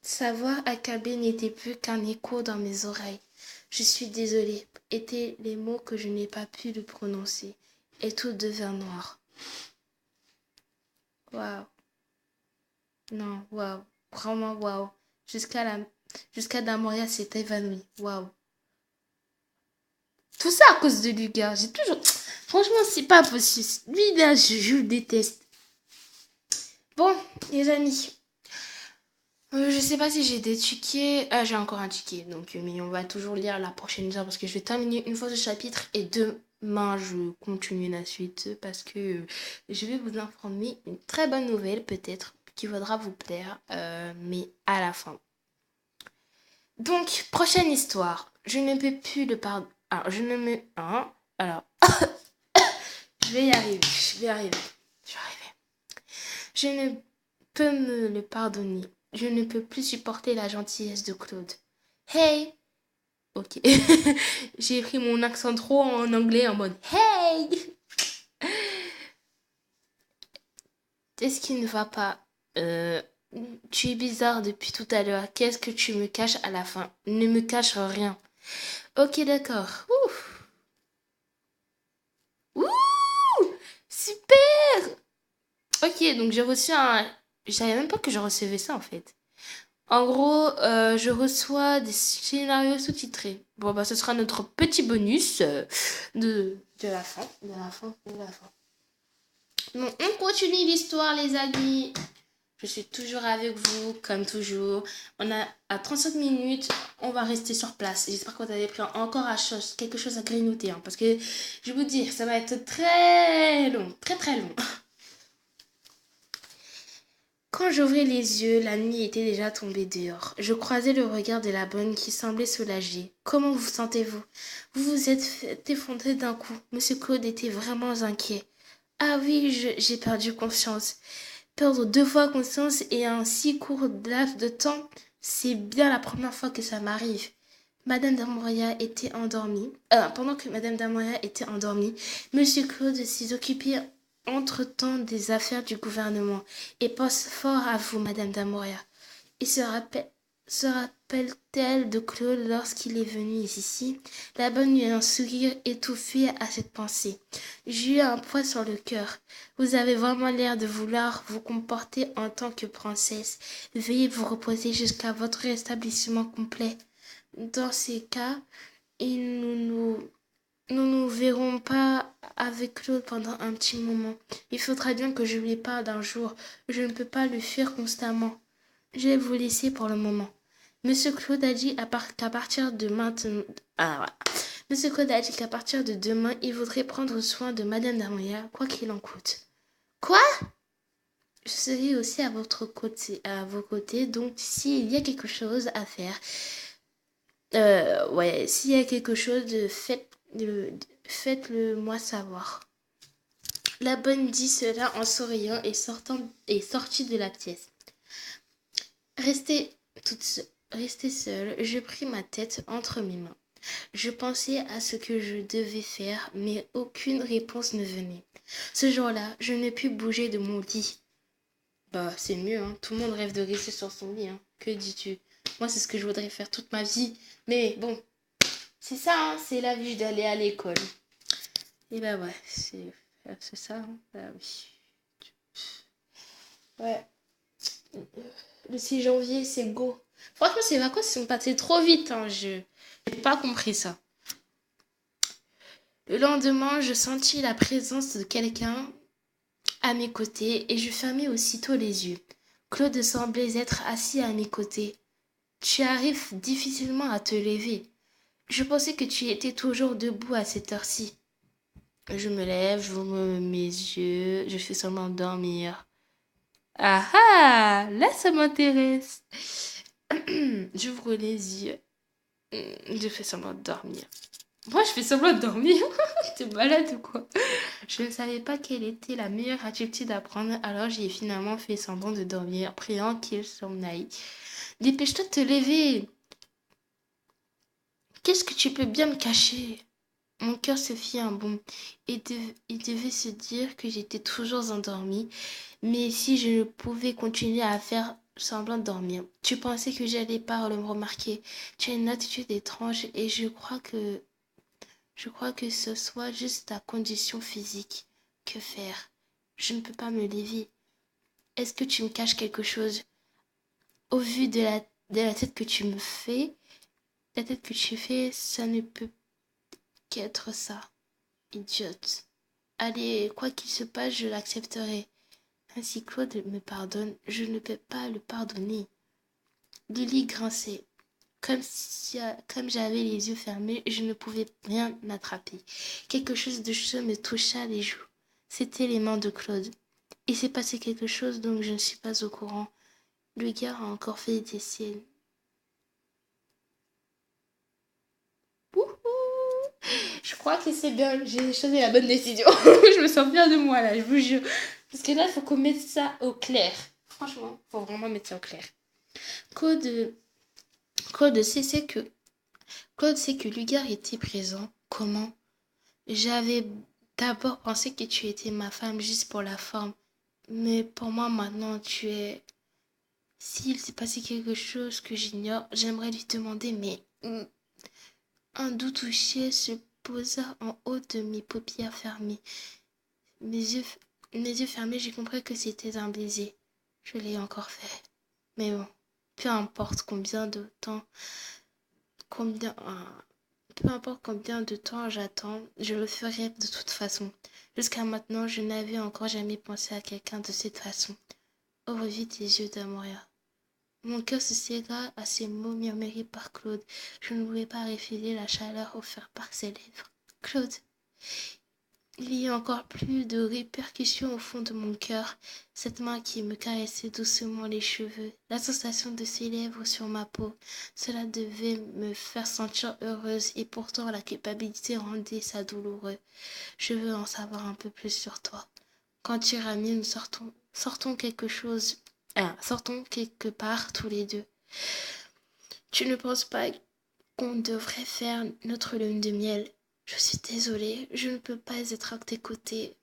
Sa voix accablée n'était plus qu'un écho dans mes oreilles. Je suis désolée, étaient les mots que je n'ai pas pu le prononcer. Et tout devint noir. Waouh. Non, waouh. Vraiment waouh. Jusqu'à Damoria s'est évanouie. Waouh. Tout ça à cause de lui, gars. J'ai toujours... Franchement, c'est pas possible. Lui, là, je le déteste. Bon, les amis. Je sais pas si j'ai des tickets. Ah, j'ai encore un ticket. Donc, mais on va toujours lire la prochaine heure parce que je vais terminer une fois ce chapitre et demain, je continue la suite parce que je vais vous informer une très bonne nouvelle, peut-être, qui vaudra vous plaire, mais à la fin. Donc, prochaine histoire. Je ne peux plus le pardonner. Alors, je ne me... Hein? Alors, je vais y arriver. Je vais arriver. Je vais arriver. Je ne peux me le pardonner. Je ne peux plus supporter la gentillesse de Claude. Hey! Ok. J'ai pris mon accent trop en anglais en mode hey! Qu'est-ce qui ne va pas? Tu es bizarre depuis tout à l'heure. Qu'est-ce que tu me caches à la fin? Ne me cache rien. Ok, d'accord. Ouf. Ouh! Super! Ok, donc j'ai reçu un... Je savais même pas que je recevais ça en fait. En gros, je reçois des scénarios sous-titrés. Bon, bah, ce sera notre petit bonus de la fin. De la fin, de la fin. Bon, on continue l'histoire, les amis. Je suis toujours avec vous, comme toujours. On a à 35 minutes, on va rester sur place. J'espère que vous avez pris encore quelque chose à grignoter. Parce que, je vais vous dire, ça va être très long. Très, très long. Quand j'ouvrais les yeux, la nuit était déjà tombée dehors. Je croisais le regard de la bonne qui semblait soulagée. Comment vous sentez-vous? Vous vous êtes fait effondrer d'un coup. Monsieur Claude était vraiment inquiet. Ah oui, j'ai perdu conscience. Perdre 2 fois conscience et un si court laps de temps, c'est bien la première fois que ça m'arrive. Madame d'Amoria était endormie. Pendant que Madame d'Amoria était endormie, Monsieur Claude s'est occupé entre-temps des affaires du gouvernement et pense fort à vous, Madame d'Amoria. Et se rappelle-t-elle de Claude lorsqu'il est venu ici? La bonne eut un sourire étouffé à cette pensée. J'ai eu un poids sur le cœur. Vous avez vraiment l'air de vouloir vous comporter en tant que princesse. Veuillez vous reposer jusqu'à votre rétablissement complet. Dans ces cas, et nous verrons pas avec Claude pendant un petit moment. Il faudra bien que je lui parle un jour. Je ne peux pas le fuir constamment. Je vais vous laisser pour le moment. Monsieur Claude a dit qu'à partir de maintenant... Ah, voilà. Monsieur Claude a dit qu'à partir de demain, il voudrait prendre soin de Madame d'Amoya, quoi qu'il en coûte. Quoi? Je serai aussi à vos côtés, donc s'il y a quelque chose à faire, ouais, s'il y a quelque chose, faites-le moi savoir. La bonne dit cela en souriant et sortit de la pièce. Restée seule, je pris ma tête entre mes mains. Je pensais à ce que je devais faire, mais aucune réponse ne venait. Ce jour-là, je ne pus bouger de mon lit. Bah, c'est mieux, hein. Tout le monde rêve de rester sur son lit, hein. Que dis-tu? Moi, c'est ce que je voudrais faire toute ma vie. Mais bon, c'est ça, hein. C'est la vie d'aller à l'école. Et bah ouais, c'est ça, hein. Bah oui. Ouais. Le 6 janvier, c'est go. Franchement, ces vacances sont passées trop vite, hein. Je n'ai pas compris ça. Le lendemain, je sentis la présence de quelqu'un à mes côtés et je fermai aussitôt les yeux. Claude semblait être assis à mes côtés. Tu arrives difficilement à te lever. Je pensais que tu étais toujours debout à cette heure-ci. Je me lève, j'ouvre mes yeux, je fais semblant de dormir. Ah ah, là ça m'intéresse. J'ouvre les yeux, je fais semblant de dormir. Moi je fais semblant de dormir. T'es malade ou quoi? Je ne savais pas quelle était la meilleure attitude à prendre, alors j'ai finalement fait semblant de dormir, priant qu'il s'en aille. Dépêche-toi de te lever. Qu'est-ce que tu peux bien me cacher? Mon cœur se fit un bond. Il devait se dire que j'étais toujours endormie, mais si je ne pouvais continuer à faire semblant de dormir. Tu pensais que j'allais pas le remarquer. Tu as une attitude étrange et je crois que ce soit juste ta condition physique. Que faire? Je ne peux pas me lever. Est-ce que tu me caches quelque chose? Au vu de la tête que tu me fais, la tête que tu fais, ça ne peut qu'être ça. Idiote. Allez, quoi qu'il se passe, je l'accepterai. Ainsi Claude me pardonne, je ne peux pas le pardonner. Lily grinçait. Comme j'avais les yeux fermés, je ne pouvais rien m'attraper. Quelque chose de chaud me toucha les joues. C'était les mains de Claude. Il s'est passé quelque chose dont je ne suis pas au courant. Le gars a encore fait des siennes. Wouhou! Je crois que c'est bien. J'ai choisi la bonne décision. Je me sens bien de moi là, je vous jure. Parce que là, il faut qu'on mette ça au clair. Franchement, il faut vraiment mettre ça au clair. Claude, Claude sait que Claude sait que Lugar était présent. Comment? J'avais d'abord pensé que tu étais ma femme juste pour la forme. Mais pour moi maintenant, tu es... S'il s'est passé quelque chose que j'ignore, j'aimerais lui demander, mais... Un doux toucher se posa en haut de mes paupières fermées. Mes yeux, mes yeux fermés, j'ai compris que c'était un baiser. Je l'ai encore fait. Mais bon, Peu importe combien, peu importe combien de temps j'attends, je le ferai de toute façon. Jusqu'à maintenant, je n'avais encore jamais pensé à quelqu'un de cette façon. Ouvre vite les yeux d'Amoria. Mon cœur se serra à ces mots murmurés par Claude. Je ne pouvais pas refiler la chaleur offerte par ses lèvres. Claude, il y a encore plus de répercussions au fond de mon cœur. Cette main qui me caressait doucement les cheveux, la sensation de ses lèvres sur ma peau, cela devait me faire sentir heureuse et pourtant la culpabilité rendait ça douloureux. Je veux en savoir un peu plus sur toi. Quand tu iras mieux, nous sortons quelque part tous les deux. Tu ne penses pas qu'on devrait faire notre lune de miel? Je suis désolée, je ne peux pas être à tes côtés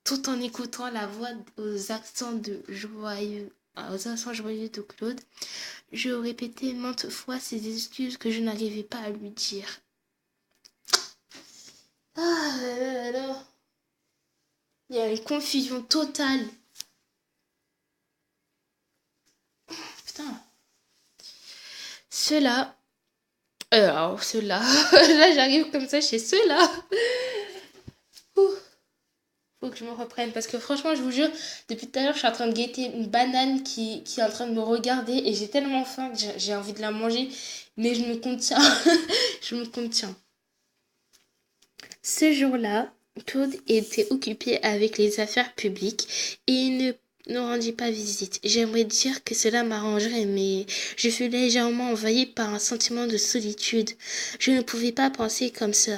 tout en écoutant la voix aux accents joyeux de Claude. Je répétais maintes fois ces excuses que je n'arrivais pas à lui dire. Ah là là là. Il y a une confusion totale. Putain. Ceux-là. Alors, ceux-là. Là, j'arrive comme ça chez ceux-là. Faut que je me reprenne parce que franchement, je vous jure, depuis tout à l'heure, je suis en train de guetter une banane qui est en train de me regarder et j'ai tellement faim que j'ai envie de la manger, mais je me contiens. Je me contiens. Ce jour-là, Claude était occupé avec les affaires publiques et il ne nous rendit pas visite. J'aimerais dire que cela m'arrangerait, mais je fus légèrement envahie par un sentiment de solitude. Je ne pouvais pas penser comme ça.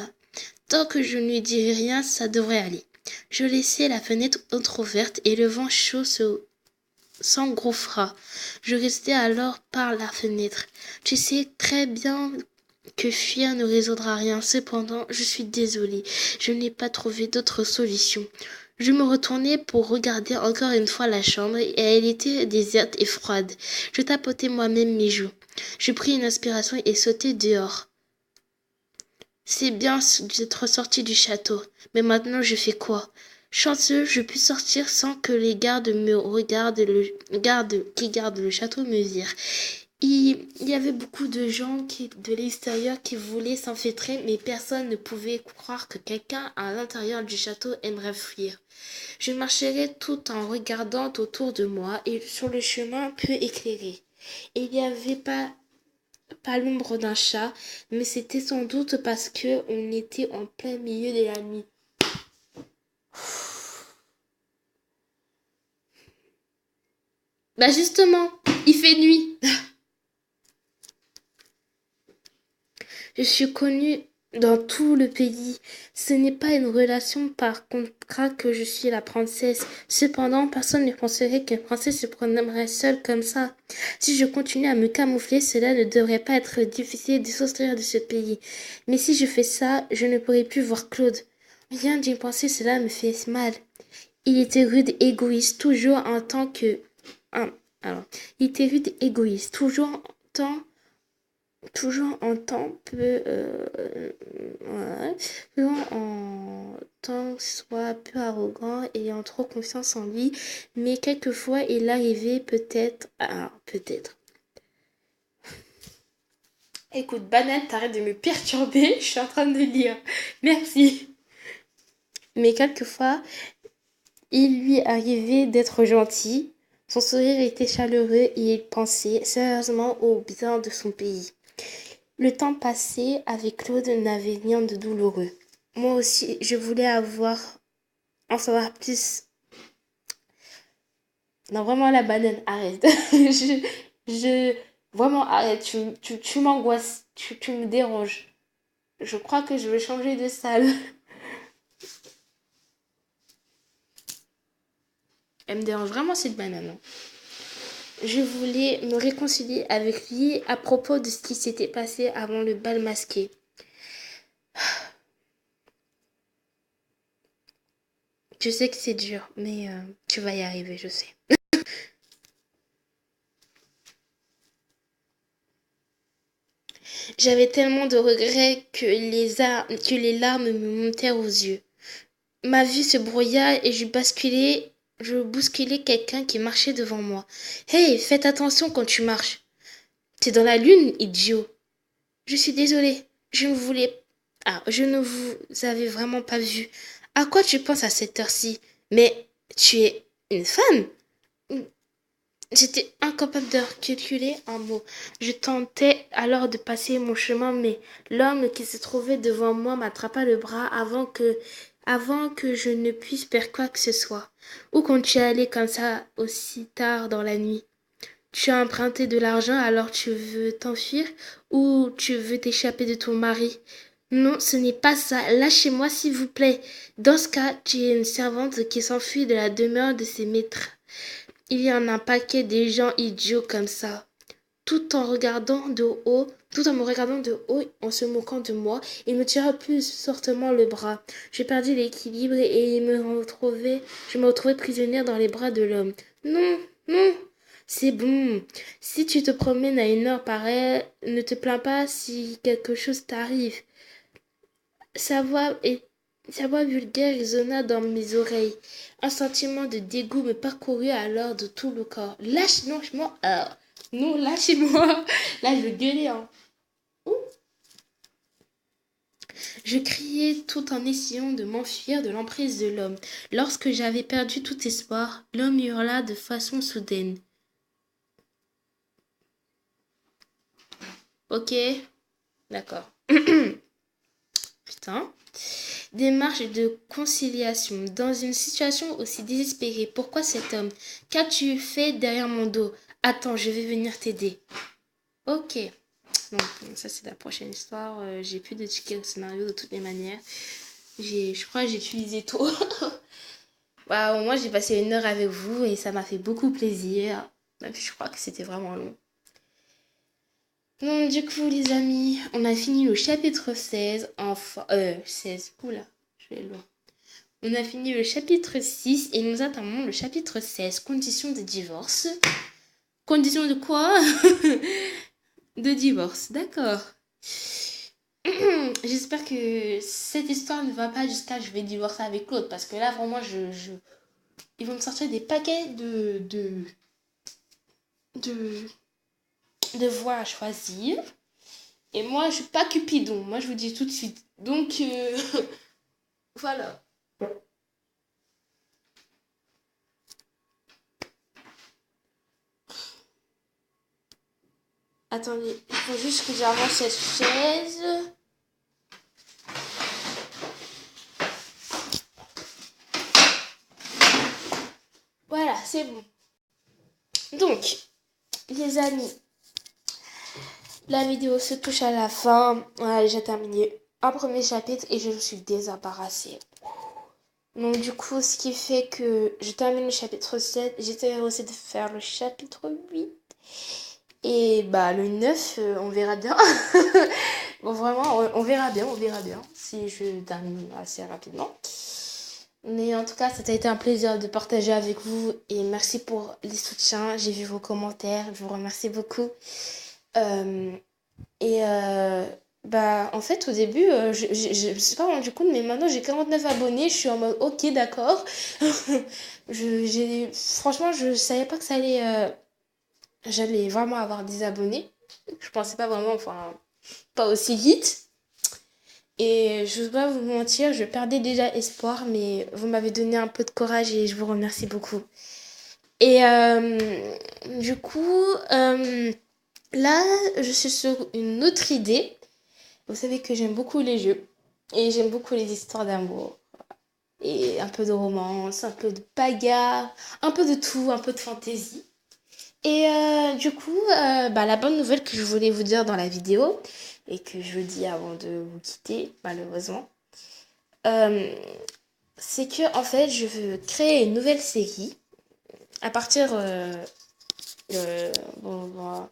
Tant que je ne lui dirais rien, ça devrait aller. Je laissai la fenêtre entr'ouverte et le vent chaud s'engouffra. Je restai alors par la fenêtre. Tu sais très bien que fuir ne résoudra rien. Cependant, je suis désolée. Je n'ai pas trouvé d'autre solution. Je me retournai pour regarder encore une fois la chambre et elle était déserte et froide. Je tapotai moi-même mes joues. Je pris une inspiration et sautai dehors. C'est bien d'être sorti du château, mais maintenant je fais quoi? Chanceux, je pus sortir sans que les gardes qui gardent le château me virent. Il y avait beaucoup de gens de l'extérieur qui voulaient s'infiltrer, mais personne ne pouvait croire que quelqu'un à l'intérieur du château aimerait fuir. Je marcherai tout en regardant autour de moi et sur le chemin peu éclairé. Il n'y avait pas l'ombre d'un chat, mais c'était sans doute parce que on était en plein milieu de la nuit. Bah justement, il fait nuit. Je suis connue dans tout le pays. Ce n'est pas une relation par contrat que je suis la princesse. Cependant, personne ne penserait qu'une princesse se promènerait seule comme ça. Si je continue à me camoufler, cela ne devrait pas être difficile de sortir de ce pays. Mais si je fais ça, je ne pourrai plus voir Claude. Rien d'y penser, cela me fait mal. Il était rude, égoïste, il était rude, égoïste, toujours en temps soit peu arrogant, ayant trop confiance en lui, mais quelquefois il arrivait peut-être. Écoute, banane, t'arrêtes de me perturber, je suis en train de lire. Merci. Mais quelquefois, il lui arrivait d'être gentil. Son sourire était chaleureux et il pensait sérieusement au bien de son pays. Le temps passé avec Claude n'avait rien de douloureux. Moi aussi, je voulais en savoir plus. Non, vraiment, la banane, arrête. Vraiment, arrête. Tu m'angoisses. Tu me déranges. Je crois que je vais changer de salle. Elle me dérange vraiment, cette banane. Hein. Je voulais me réconcilier avec lui à propos de ce qui s'était passé avant le bal masqué. Je sais que c'est dur, mais tu vas y arriver, je sais. J'avais tellement de regrets que les larmes me montèrent aux yeux. Ma vue se brouilla et je bousculai quelqu'un qui marchait devant moi. Hey, faites attention quand tu marches. T'es dans la lune, idiot. Je suis désolée. Je ne voulais... Ah, je ne vous avais vraiment pas vu. À quoi tu penses à cette heure-ci? Mais tu es une femme? J'étais incapable de calculer un mot. Je tentais alors de passer mon chemin, mais l'homme qui se trouvait devant moi m'attrapa le bras avant que je ne puisse faire quoi que ce soit. Où comptes-tu aller comme ça aussi tard dans la nuit? Tu as emprunté de l'argent alors tu veux t'enfuir ou tu veux t'échapper de ton mari? Non, ce n'est pas ça. Lâchez-moi s'il vous plaît. Dans ce cas, tu es une servante qui s'enfuit de la demeure de ses maîtres. Il y en a un paquet des gens idiots comme ça. Tout en me regardant de haut, en se moquant de moi, il me tira plus fortement le bras. Je perdis l'équilibre et je me retrouvai prisonnière dans les bras de l'homme. Non, non, c'est bon. Si tu te promènes à une heure pareille, ne te plains pas si quelque chose t'arrive. Sa voix, et, Sa voix vulgaire résonna dans mes oreilles. Un sentiment de dégoût me parcourut alors de tout le corps. Lâche-moi. Non, lâchez-moi. Là, je gueulais, hein. Ouh. Je criais tout en essayant de m'enfuir de l'emprise de l'homme. Lorsque j'avais perdu tout espoir, l'homme hurla de façon soudaine. Ok, d'accord. Putain. Démarche de conciliation. Dans une situation aussi désespérée, pourquoi cet homme? Qu'as-tu fait derrière mon dos? Attends, je vais venir t'aider. Ok. Donc, ça, c'est la prochaine histoire. J'ai plus de tickets au scénario de toutes les manières. Je crois que j'ai utilisé tout. Bah, au moins, j'ai passé une heure avec vous et ça m'a fait beaucoup plaisir. Même si je crois que c'était vraiment long. Donc, du coup, les amis, on a fini le chapitre 16. Enfin, 16. Oula, je vais loin. On a fini le chapitre 6 et nous attendons le chapitre 16. Conditions de divorce. Conditions de quoi? De divorce, d'accord. J'espère que cette histoire ne va pas jusqu'à je vais divorcer avec l'autre. Parce que là, vraiment, ils vont me sortir des paquets de, de voix à choisir. Et moi, je suis pas Cupidon. Moi, je vous dis tout de suite. Donc, voilà. Attendez, il faut juste que j'avance cette chaise. Voilà, c'est bon. Donc, les amis, la vidéo se touche à la fin. Voilà, j'ai terminé un premier chapitre et je me suis désembarrassée. Donc du coup, ce qui fait que je termine le chapitre 7. J'étais aussi de faire le chapitre 8. Et bah le 9, on verra bien. Bon vraiment, on verra bien, si je termine assez rapidement. Mais en tout cas, ça a été un plaisir de partager avec vous et merci pour les soutiens. J'ai vu vos commentaires, je vous remercie beaucoup. Euh, Bah, en fait, au début, je me suis pas rendu compte, mais maintenant j'ai 49 abonnés. Je suis en mode, ok, d'accord. Franchement, je savais pas que j'allais vraiment avoir des abonnés. Je pensais pas vraiment, enfin, pas aussi vite. Et je ne vais pas vous mentir, je perdais déjà espoir, mais vous m'avez donné un peu de courage et je vous remercie beaucoup. Et du coup, là, je suis sur une autre idée. Vous savez que j'aime beaucoup les jeux et j'aime beaucoup les histoires d'amour et un peu de romance, un peu de bagarre, un peu de tout, un peu de fantaisie. Et du coup, bah, la bonne nouvelle que je voulais vous dire dans la vidéo et que je vous dis avant de vous quitter, malheureusement, euh, c'est que en fait, je veux créer une nouvelle série à partir. Bon,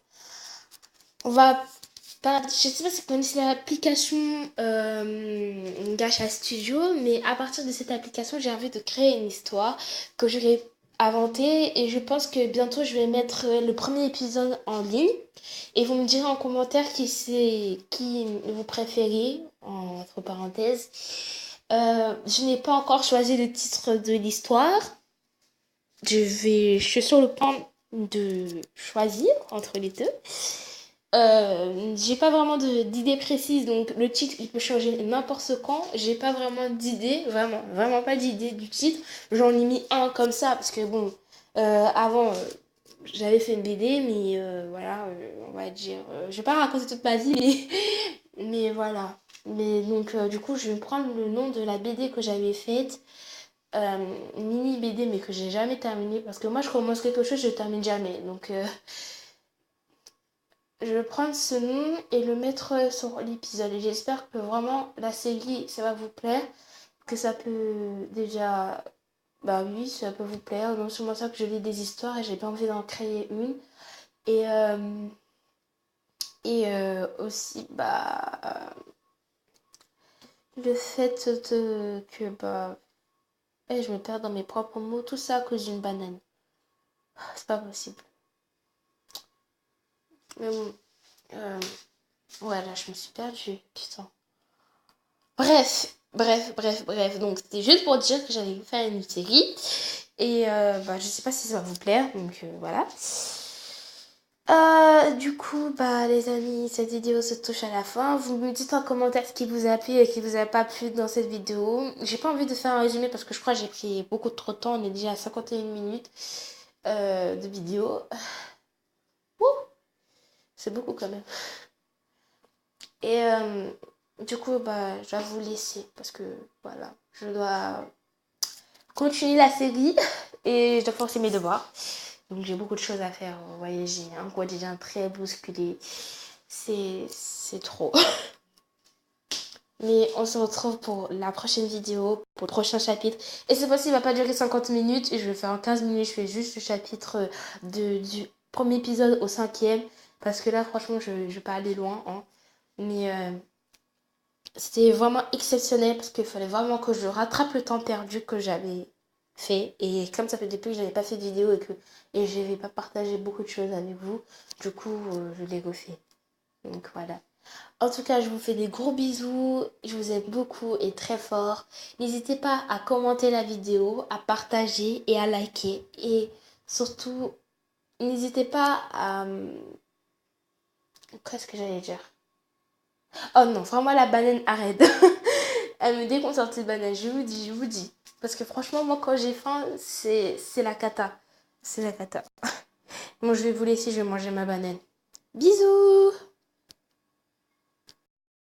on va pas, je sais pas si vous connaissez l'application Gacha Studio, mais à partir de cette application, j'ai envie de créer une histoire que je vais inventer et je pense que bientôt je vais mettre le premier épisode en ligne et vous me direz en commentaire qui vous préférez, entre parenthèses. Je n'ai pas encore choisi le titre de l'histoire. Je suis sur le point de choisir entre les deux. J'ai pas vraiment d'idée précise, donc le titre il peut changer n'importe quand. J'ai pas vraiment d'idée, vraiment pas d'idée du titre. J'en ai mis un comme ça parce que bon, avant j'avais fait une BD, mais voilà, on va dire, je vais pas raconter toute ma vie, mais voilà. Mais donc du coup, je vais prendre le nom de la BD que j'avais faite, mini BD, mais que j'ai jamais terminée parce que moi je commence quelque chose, je termine jamais, donc. Je vais prendre ce nom et le mettre sur l'épisode. Et j'espère que vraiment la série, ça va vous plaire. Que ça peut déjà... Bah oui, ça peut vous plaire. Non seulement ça que je lis des histoires et j'ai pas envie d'en créer une. Et, aussi, le fait que, je me perds dans mes propres mots. Tout ça à cause d'une banane. C'est pas possible. Mais bon, euh, ouais, là, je me suis perdue. Putain. Bref. Donc, c'était juste pour dire que j'allais faire une série. Et je sais pas si ça va vous plaire. Donc, voilà. Du coup, les amis, cette vidéo se touche à la fin. Vous me dites en commentaire ce qui vous a plu et ce qui vous a pas plu dans cette vidéo. J'ai pas envie de faire un résumé parce que je crois que j'ai pris beaucoup trop de temps. On est déjà à 51 minutes de vidéo. Ouh, c'est beaucoup quand même. Et du coup, je vais vous laisser parce que voilà, je dois continuer la série et je dois forcer mes devoirs. Donc j'ai beaucoup de choses à faire. Vous voyez, j'ai un quotidien très bousculé. C'est trop. Mais on se retrouve pour la prochaine vidéo, pour le prochain chapitre. Et cette fois-ci, il va pas durer 50 minutes. Et je vais faire en 15 minutes. Je fais juste le chapitre du premier épisode au cinquième. Parce que là, franchement, je vais pas aller loin. Hein. Mais c'était vraiment exceptionnel parce qu'il fallait vraiment que je rattrape le temps perdu que j'avais fait. Et comme ça fait depuis que je n'avais pas fait de vidéo et je n'avais pas partagé beaucoup de choses avec vous, du coup, je l'ai refait. Donc voilà. En tout cas, je vous fais des gros bisous. Je vous aime beaucoup et très fort. N'hésitez pas à commenter la vidéo, à partager et à liker. Et surtout, n'hésitez pas à... Qu'est-ce que j'allais dire? Oh non, vraiment la banane, arrête. Elle me déconcerte cette banane, je vous dis. Parce que franchement, moi quand j'ai faim, c'est la cata. C'est la cata. Bon, je vais vous laisser, je vais manger ma banane. Bisous!